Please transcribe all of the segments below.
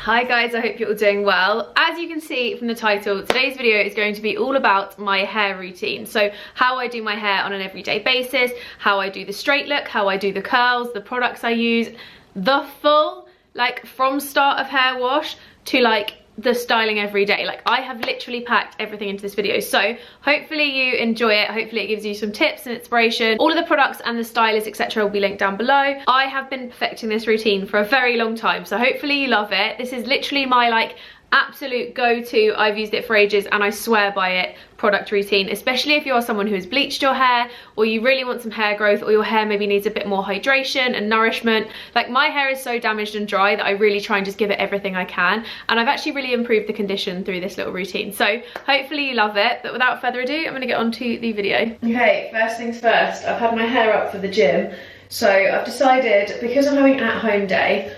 Hi guys, I hope you're all doing well. As you can see from the title, today's video is going to be all about my hair routine. So how I do my hair on an everyday basis, how I do the straight look, how I do the curls, the products I use, the full, like from start of hair wash to like the styling every day. Like I have literally packed everything into this video, so hopefully you enjoy it. Hopefully it gives you some tips and inspiration. All of the products and the stylists etc will be linked down below. I have been perfecting this routine for a very long time, so hopefully you love it. This is literally my like absolute go-to, I've used it for ages and I swear by it, product routine, especially if you're someone who has bleached your hair or you really want some hair growth, or your hair maybe needs a bit more hydration and nourishment. Like my hair is so damaged and dry that I really try and just give it everything I can, and I've actually really improved the condition through this little routine, so hopefully you love it. But without further ado, I'm gonna get on to the video. Okay, first things first, I've had my hair up for the gym, so I've decided, because I'm having at-home day,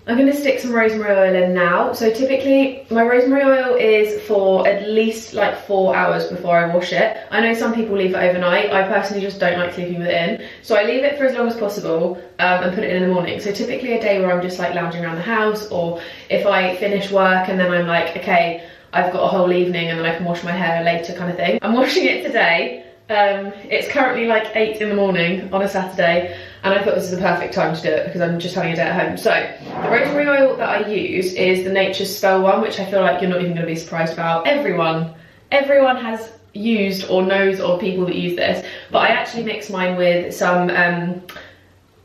I'm going to stick some rosemary oil in now. So typically my rosemary oil is for at least like 4 hours before I wash it. I know some people leave it overnight. I personally just don't like sleeping with it in. So I leave it for as long as possible and put it in the morning. So typically a day where I'm just like lounging around the house, or if I finish work and then I'm like, okay, I've got a whole evening and then I can wash my hair later kind of thing. I'm washing it today. It's currently like 8 in the morning on a Saturday, and I thought this is the perfect time to do it because I'm just having a day at home. So the rosemary oil that I use is the Nature's Spell one, which I feel like you're not even going to be surprised about. Everyone has used or knows of people that use this, but I actually mix mine with some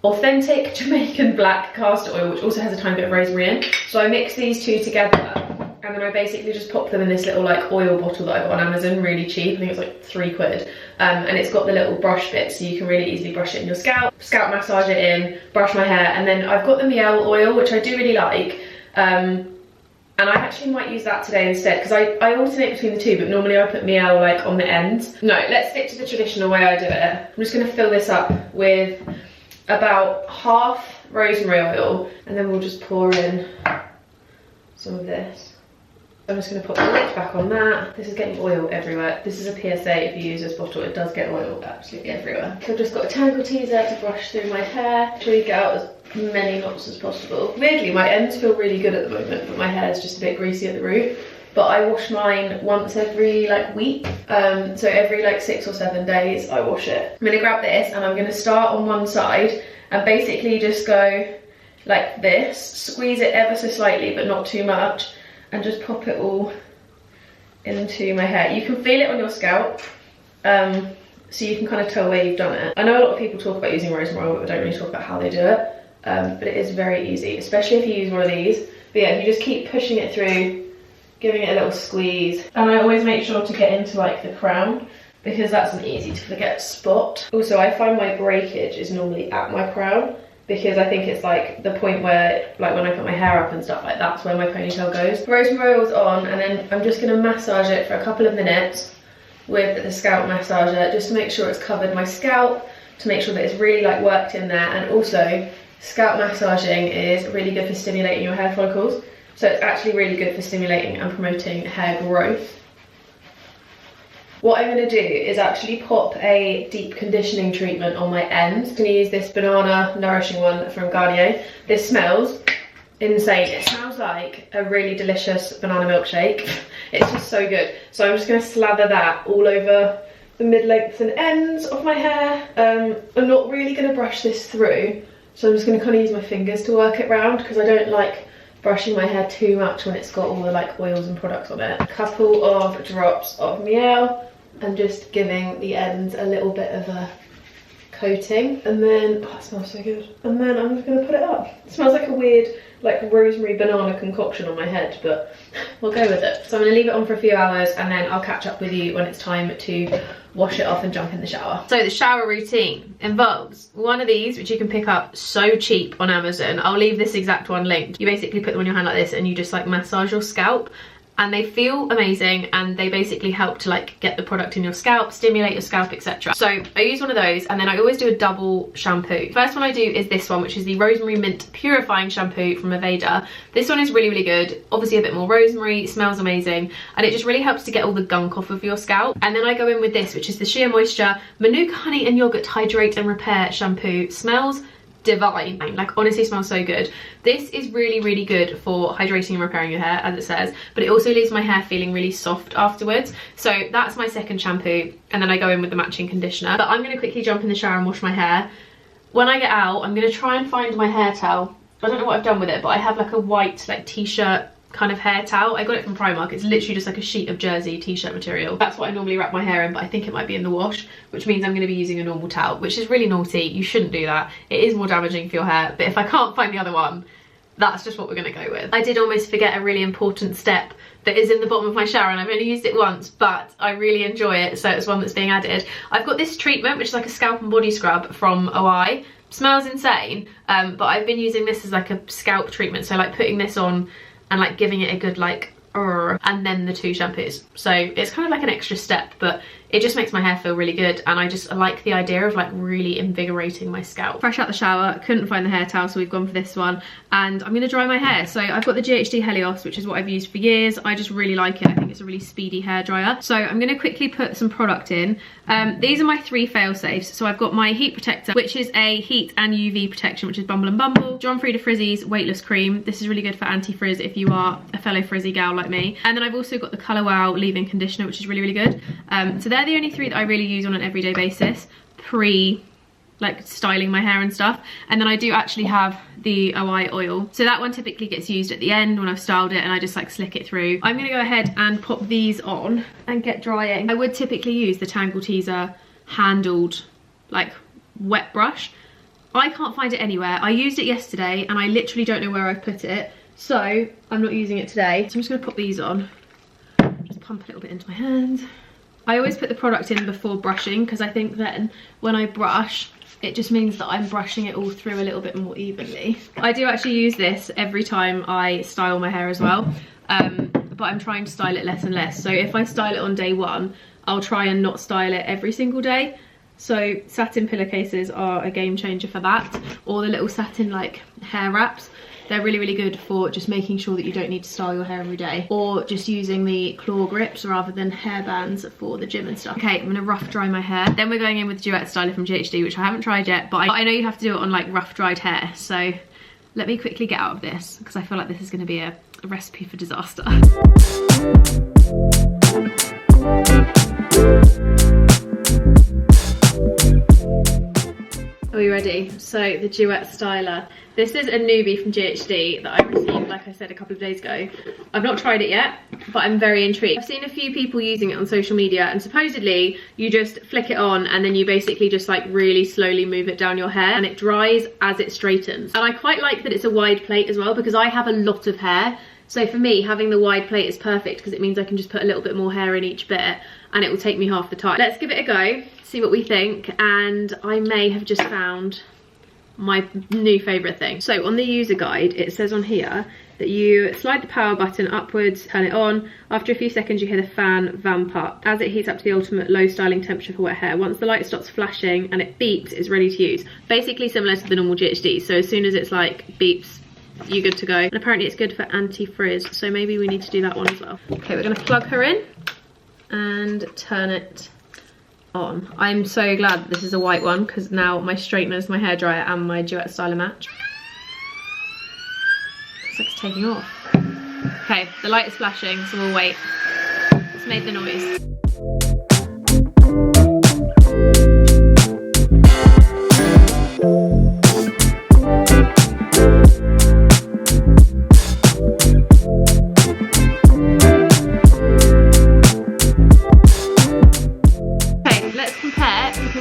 authentic Jamaican black castor oil, which also has a tiny bit of rosemary in. So I mix these two together, and then I basically just pop them in this little like oil bottle that I got on Amazon, really cheap. I think it's like £3. And it's got the little brush bit, so you can really easily brush it in your scalp massage it in, brush my hair. And then I've got the miel oil, which I do really like. And I actually might use that today instead, because I alternate between the two, but normally I put miel like on the ends. No, let's stick to the traditional way I do it. I'm just gonna fill this up with about half rosemary oil, and then we'll just pour in some of this. I'm just going to put the lid back on that. This is getting oil everywhere. This is a PSA, if you use this bottle, it does get oil absolutely everywhere. So I've just got a tangle teaser to brush through my hair, try to get out as many knots as possible. Weirdly, my ends feel really good at the moment, but my hair is just a bit greasy at the root. But I wash mine once every like week, so every like 6 or 7 days I wash it. I'm going to grab this and I'm going to start on one side and basically just go like this, squeeze it ever so slightly but not too much, and just pop it all into my hair. You can feel it on your scalp, so you can kind of tell where you've done it. I know a lot of people talk about using rosemary oil, but don't really talk about how they do it, but it is very easy, especially if you use one of these. But yeah, you just keep pushing it through, giving it a little squeeze, and I always make sure to get into like the crown, because that's an easy to forget spot. Also, I find my breakage is normally at my crown, because I think it's like the point where, like when I put my hair up and stuff, like that's where my ponytail goes. Rosemary oil's on, and then I'm just gonna massage it for a couple of minutes with the scalp massager, just to make sure it's covered my scalp, to make sure that it's really like worked in there. And also, scalp massaging is really good for stimulating your hair follicles. So it's actually really good for stimulating and promoting hair growth. What I'm going to do is actually pop a deep conditioning treatment on my ends. I'm going to use this banana nourishing one from Garnier. This smells insane. It smells like a really delicious banana milkshake. It's just so good. So I'm just going to slather that all over the mid-lengths and ends of my hair. I'm not really going to brush this through, so I'm just going to kind of use my fingers to work it round, because I don't like brushing my hair too much when it's got all the like oils and products on it. A couple of drops of miel, and just giving the ends a little bit of a coating, and then oh, it smells so good. And then I'm just gonna put it up. It smells like a weird like rosemary banana concoction on my head, but we'll go with it. So I'm gonna leave it on for a few hours, and then I'll catch up with you when it's time to wash it off and jump in the shower. So the shower routine involves one of these, which you can pick up so cheap on Amazon. I'll leave this exact one linked. You basically put them on your hand like this, and you just like massage your scalp, and they feel amazing, and they basically help to like get the product in your scalp, stimulate your scalp, etc. So I use one of those, and then I always do a double shampoo. First one I do is this one, which is the Rosemary Mint Purifying Shampoo from Aveda. This one is really, really good. Obviously a bit more rosemary, smells amazing, and it just really helps to get all the gunk off of your scalp. And then I go in with this, which is the Sheer Moisture Manuka Honey and Yogurt Hydrate and Repair Shampoo. Smells divine. Like, honestly smells so good. This is really, really good for hydrating and repairing your hair, as it says, but it also leaves my hair feeling really soft afterwards. So that's my second shampoo, and then I go in with the matching conditioner. But I'm going to quickly jump in the shower and wash my hair. When I get out, I'm going to try and find my hair towel. I don't know what I've done with it, but I have like a white like t-shirt kind of hair towel. I got it from Primark. It's literally just like a sheet of jersey t-shirt material. That's what I normally wrap my hair in, but I think it might be in the wash, which means I'm going to be using a normal towel, which is really naughty. You shouldn't do that. It is more damaging for your hair, but if I can't find the other one, that's just what we're going to go with. I did almost forget a really important step that is in the bottom of my shower, and I've only used it once, but I really enjoy it, so it's one that's being added. I've got this treatment, which is like a scalp and body scrub from OI. Smells insane, but I've been using this as like a scalp treatment, so like putting this on and like giving it a good like and then the 2 shampoos. So it's kind of like an extra step, but it just makes my hair feel really good, and I like the idea of like really invigorating my scalp. Fresh out the shower, couldn't find the hair towel, so we've gone for this one, and I'm going to dry my hair. So I've got the GHD Helios, which is what I've used for years. I just really like it. I think it's a really speedy hair dryer. So I'm going to quickly put some product in. These are my 3 fail safes. So I've got my heat protector, which is a heat and UV protection, which is Bumble and Bumble. John Frieda Frizzy's weightless cream. This is really good for anti-frizz if you are a fellow frizzy gal like me. And then I've also got the Colour Wow leave-in conditioner, which is really, really good. So they're the only 3 that I really use on an everyday basis, like styling my hair and stuff. And then I do actually have the OI oil, so that one typically gets used at the end when I've styled it, and I just like slick it through. I'm gonna go ahead and pop these on and get drying. I would typically use the Tangle Teezer handled like wet brush. I can't find it anywhere. I used it yesterday and I literally don't know where I've put it, so I'm not using it today. So I'm just gonna pop these on, just pump a little bit into my hands. I always put the product in before brushing, because I think then when I brush, it just means that I'm brushing it all through a little bit more evenly. I do actually use this every time I style my hair as well, but I'm trying to style it less and less. So if I style it on day 1, I'll try and not style it every single day. So satin pillowcases are a game changer for that, or the little satin like hair wraps. They're really, really good for just making sure that you don't need to style your hair every day, or just using the claw grips rather than hair bands for the gym and stuff. Okay, I'm gonna rough dry my hair. Then we're going in with Duet Styler from GHD, which I haven't tried yet, but I know you have to do it on like rough dried hair. So let me quickly get out of this, because I feel like this is gonna be a recipe for disaster. Are you ready? So the Duet Styler. This is a newbie from GHD that I received, like I said, a couple of days ago. I've not tried it yet, but I'm very intrigued. I've seen a few people using it on social media, and supposedly you just flick it on and then you basically just like really slowly move it down your hair, and it dries as it straightens. And I quite like that it's a wide plate as well, because I have a lot of hair. So for me, having the wide plate is perfect, because it means I can just put a little bit more hair in each bit, and it will take me half the time. Let's give it a go, see what we think, and I may have just found my new favourite thing. So on the user guide, it says on here that you slide the power button upwards, turn it on. After a few seconds, you hear the fan vamp up as it heats up to the ultimate low styling temperature for wet hair. Once the light stops flashing and it beeps, it's ready to use. Basically similar to the normal GHD. So as soon as it's like beeps, you're good to go. And apparently it's good for anti-frizz, so maybe we need to do that one as well. Okay, we're gonna plug her in and turn it on. I'm so glad that this is a white one, because now my straighteners, my hairdryer and my Duet Styler match. Looks like it's taking off. Okay, the light is flashing, so we'll wait. It's made the noise.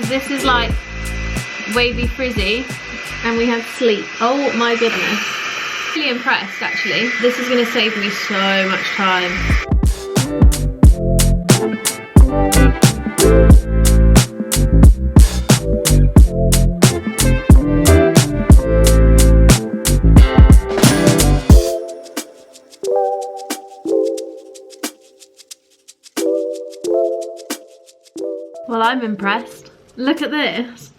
This is like wavy frizzy, and we have sleek. Oh my goodness. Really impressed actually. This is going to save me so much time. Well, I'm impressed. Look at this.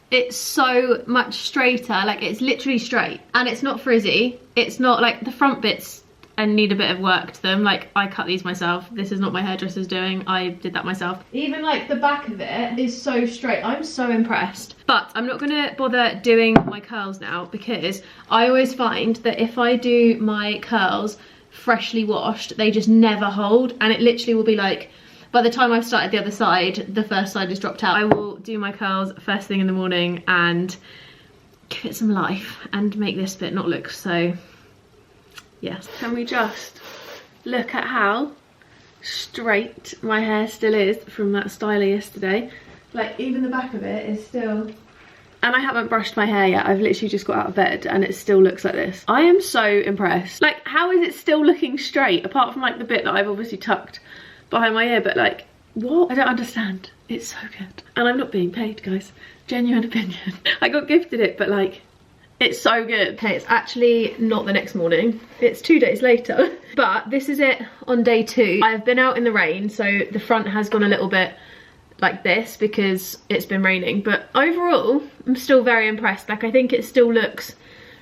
It's so much straighter. Like, it's literally straight, and it's not frizzy. It's not like the front bits and need a bit of work to them. Like, I cut these myself. This is not my hairdresser's doing. I did that myself. Even like the back of it is so straight. I'm so impressed. But I'm not gonna bother doing my curls now, because I always find that if I do my curls freshly washed, they just never hold, and it literally will be like, by the time I've started the other side, the first side has dropped out. I will do my curls first thing in the morning and give it some life and make this bit not look so, yes. Can we just look at how straight my hair still is from that styler yesterday? Like, even the back of it is still, and I haven't brushed my hair yet. I've literally just got out of bed and it still looks like this. I am so impressed. Like, how is it still looking straight, apart from like the bit that I've obviously tucked behind my ear? But like, what? I don't understand. It's so good. And I'm not being paid, guys. Genuine opinion. I got gifted it, but like, it's so good. Okay, it's actually not the next morning. It's 2 days later. But this is it on day 2. I've been out in the rain, so the front has gone a little bit like this because it's been raining. But overall, I'm still very impressed. Like, I think it still looks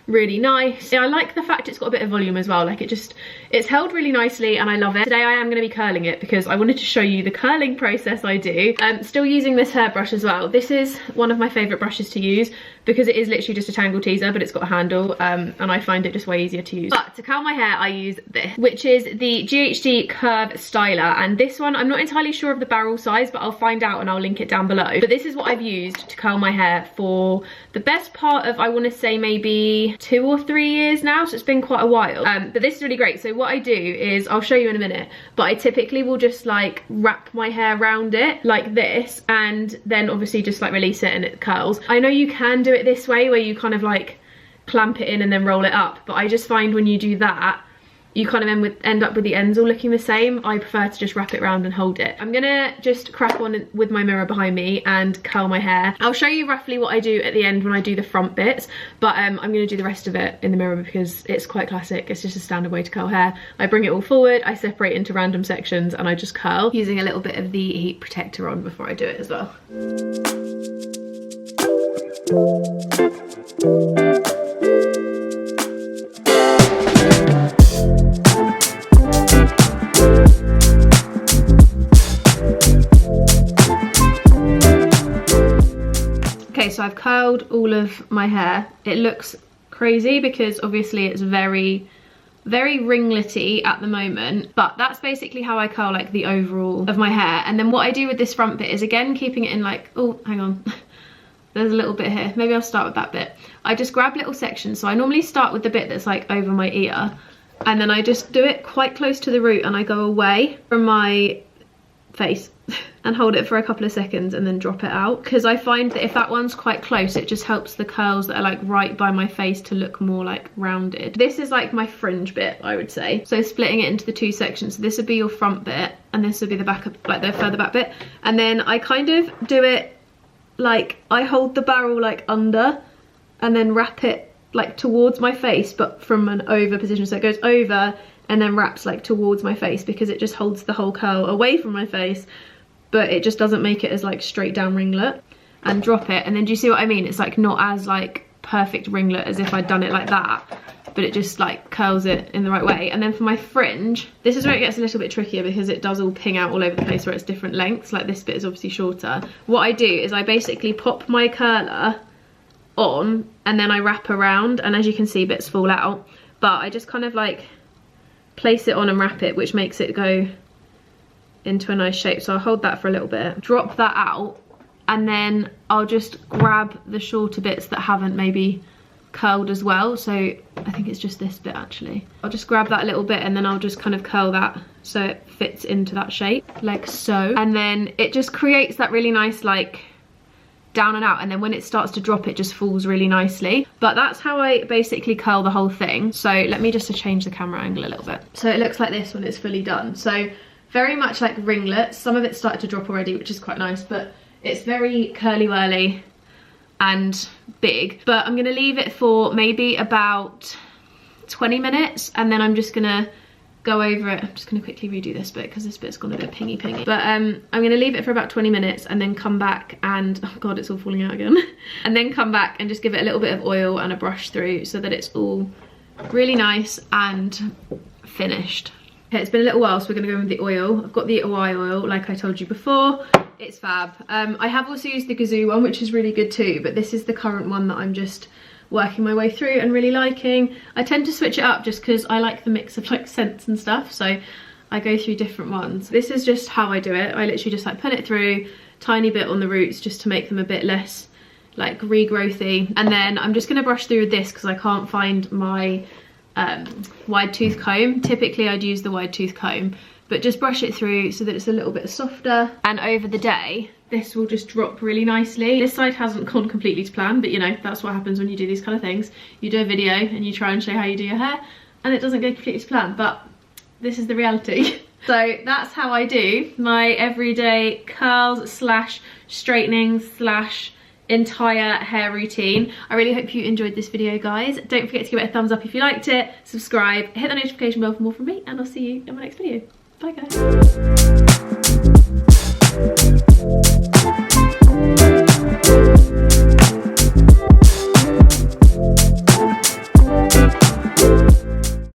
really nice. I like the fact it's got a bit of volume as well. Like, it's held really nicely and I love it. Today I am going to be curling it because I wanted to show you the curling process I do. Still using this hairbrush as well. This is one of my favourite brushes to use because it is literally just a tangle teaser, but it's got a handle, and I find it just way easier to use. But to curl my hair, I use this, which is the GHD Curve Styler, and this one, I'm not entirely sure of the barrel size, but I'll find out and I'll link it down below. But this is what I've used to curl my hair for the best part of, I want to say, maybe 2 or 3 years now, so it's been quite a while. But this is really great. So what I do is, I'll show you in a minute, but I typically will just like wrap my hair around it like this, and then obviously just like release it and it curls. I know you can do it this way where you kind of like clamp it in and then roll it up, but I just find when you do that, you kind of end up with the ends all looking the same. I prefer to just wrap it around and hold it. I'm gonna just crack on with my mirror behind me and curl my hair. I'll show you roughly what I do at the end when I do the front bits, but I'm gonna do the rest of it in the mirror because it's quite classic. It's just a standard way to curl hair. I bring it all forward, I separate into random sections, and I just curl using a little bit of the heat protector on before I do it as well. Okay, so I've curled all of my hair. It looks crazy because obviously it's very ringlety at the moment, but that's basically how I curl like the overall of my hair. And then what I do with this front bit is, again, keeping it in like, oh, hang on. There's a little bit here. Maybe I'll start with that bit. I just grab little sections. So I normally start with the bit that's like over my ear, and then I just do it quite close to the root, and I go away from my face and hold it for a couple of seconds and then drop it out, because I find that if that one's quite close, it just helps the curls that are like right by my face to look more like rounded. This is like my fringe bit, I would say. So splitting it into the 2 sections. So this would be your front bit and this would be the back of, like, the further back bit. And then I kind of do it like, I hold the barrel like under and then wrap it like towards my face, but from an over position. So it goes over and then wraps like towards my face, because it just holds the whole curl away from my face, but it just doesn't make it as like straight down ringlet. And drop it, and then do you see what I mean? It's like not as like perfect ringlet as if I'd done it like that, but it just like curls it in the right way. And then for my fringe, this is where it gets a little bit trickier because it does all ping out all over the place where it's different lengths. Like this bit is obviously shorter. What I do is I basically pop my curler on and then I wrap around, and as you can see, bits fall out, but I just kind of like place it on and wrap it, which makes it go into a nice shape. So I'll hold that for a little bit, drop that out, and then I'll just grab the shorter bits that haven't maybe curled as well. So I think it's just this bit actually. I'll just grab that little bit and then I'll just kind of curl that so it fits into that shape, like so. And then it just creates that really nice like down and out, and then when it starts to drop, it just falls really nicely. But that's how I basically curl the whole thing. So let me just change the camera angle a little bit. So it looks like this when it's fully done. So very much like ringlets. Some of it started to drop already, which is quite nice, but it's very curly whirly and big. But I'm gonna leave it for maybe about 20 minutes, and then I'm just gonna go over it. I'm just gonna quickly redo this bit because this bit's gone a bit pingy. But I'm gonna leave it for about 20 minutes and then come back and, oh god, it's all falling out again. And then come back and just give it a little bit of oil and a brush through so that it's all really nice and finished. Okay, it's been a little while, so we're gonna go in with the oil. I've got the OI oil, like I told you before. It's fab. I have also used the Gazoo one, which is really good too, but this is the current one that I'm just working my way through and really liking. I tend to switch it up just because I like the mix of like scents and stuff, so I go through different ones. This is just how I do it. I literally just like put it through, tiny bit on the roots just to make them a bit less like regrowthy, and then I'm just going to brush through with this because I can't find my wide tooth comb. Typically I'd use the wide tooth comb, but just brush it through so that it's a little bit softer, and over the day this will just drop really nicely. This side hasn't gone completely to plan, but you know, that's what happens when you do these kind of things. You do a video and you try and show how you do your hair and it doesn't go completely to plan, but this is the reality. So that's how I do my everyday curls slash straightening slash entire hair routine. I really hope you enjoyed this video, guys. Don't forget to give it a thumbs up if you liked it, subscribe, hit the notification bell for more from me, and I'll see you in my next video. Bye guys.